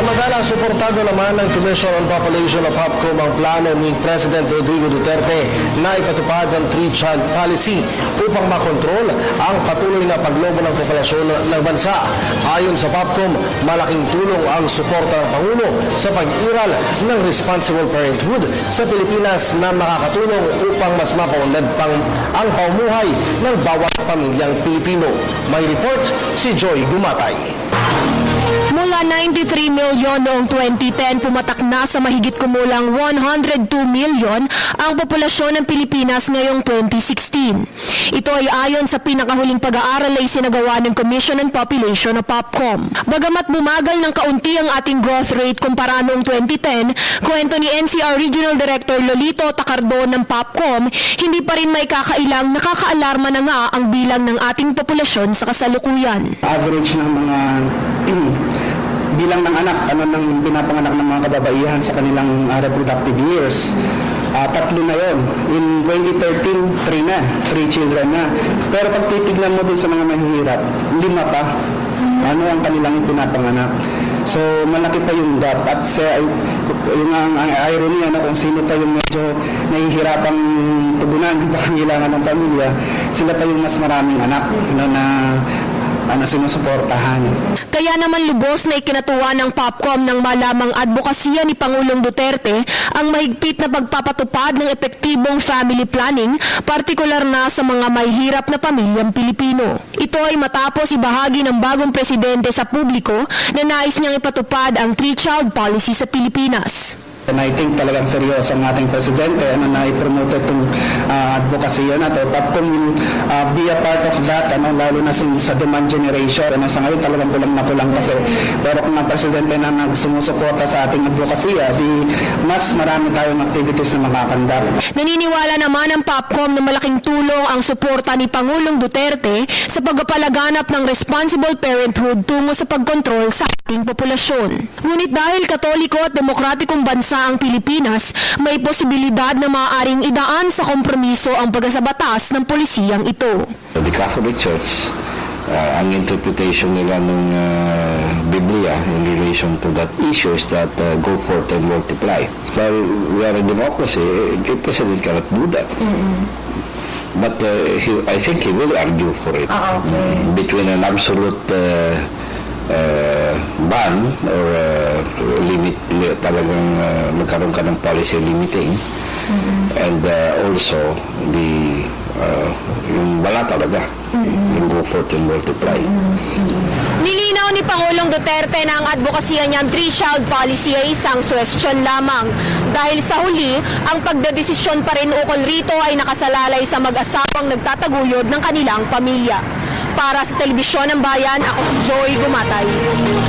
Samantala, suportado naman ng Commission on Population of POPCOM ang plano ni President Rodrigo Duterte na ipatupad ang three-child policy upang makontrol ang patuloy na paglobo ng populasyon ng bansa. Ayon sa POPCOM, malaking tulong ang suporta ng Pangulo sa pag-iral ng responsible parenthood sa Pilipinas na makakatulong upang mas mapaunlad pang ang pamumuhay ng bawat pamilyang Pilipino. May report si Joy Gumatay. Mula 93 milyon noong 2010, pumatak na sa mahigit kumulang 102 milyon ang populasyon ng Pilipinas ngayong 2016. Ito ay ayon sa pinakahuling pag-aaral ay sinagawa ng Commission on Population o POPCOM. Bagamat bumagal ng kaunti ang ating growth rate kumpara noong 2010, kwento ni NCR Regional Director Lolito Tacardon ng POPCOM, hindi pa rin may kakailang nakakaalarma na nga ang bilang ng ating populasyon sa kasalukuyan. Average ng mga bilang ng anak, ng pinapanganak ng mga kababaihan sa kanilang reproductive years. 3 na yon. In 2013, 3 children na. Pero pag titignan mo din sa mga mahihirap, 5 pa. Ano ang kanilang pinapanganak. So, malaki pa yung gap. At yung ang irony, kung sino pa yung medyo nahihirapang tugunan ng pangangailangan ng pamilya, sila pa yung mas maraming anak na sinusuportahan. Kaya naman lubos na ikinatuwa ng POPCOM ng malamang advokasya ni Pangulong Duterte ang mahigpit na pagpapatupad ng epektibong family planning, partikular na sa mga mahihirap na pamilyang Pilipino. Ito ay matapos ibahagi ng bagong presidente sa publiko na nais niyang ipatupad ang three-child policy sa Pilipinas. And I think talagang seryoso ang ating presidente na i-promote itong advokasya na ito. POPCOM will be a part of that, lalo na sa demand generation. Sa ngayon talagang kulang na kulang kasi. Pero kung ang presidente na sumusuporta sa ating advokasya, di mas marami tayong activities na makakandar. Naniniwala naman ang POPCOM na malaking tulong ang suporta ni Pangulong Duterte sa pagpapalaganap ng responsible parenthood tungo sa pagkontrol sa ating populasyon. Ngunit dahil katoliko at demokratikong bansa ang Pilipinas, may posibilidad na maaaring idaan sa kompromiso ang pagsabatas ng polisiyang ito. The Catholic Church, ang interpretation nila ng Biblia in relation to that issue is that go forth and multiply. While we are a democracy, the President cannot do that. But I think he will argue for it. Between an absolute ban or limit, talagang magkaroon ka ng policy limiting, and also yung wala talaga, yung go forth and multiply. Nilinaw ni Pangulong Duterte na ang advokasya niyang three-child policy ay isang suwestyon lamang. Dahil sa huli, ang pagdedesisyon pa rin ukol rito ay nakasalalay sa mag-asawang nagtataguyod ng kanilang pamilya. Para sa Telebisyon ng Bayan, ako si Joy Gumatay.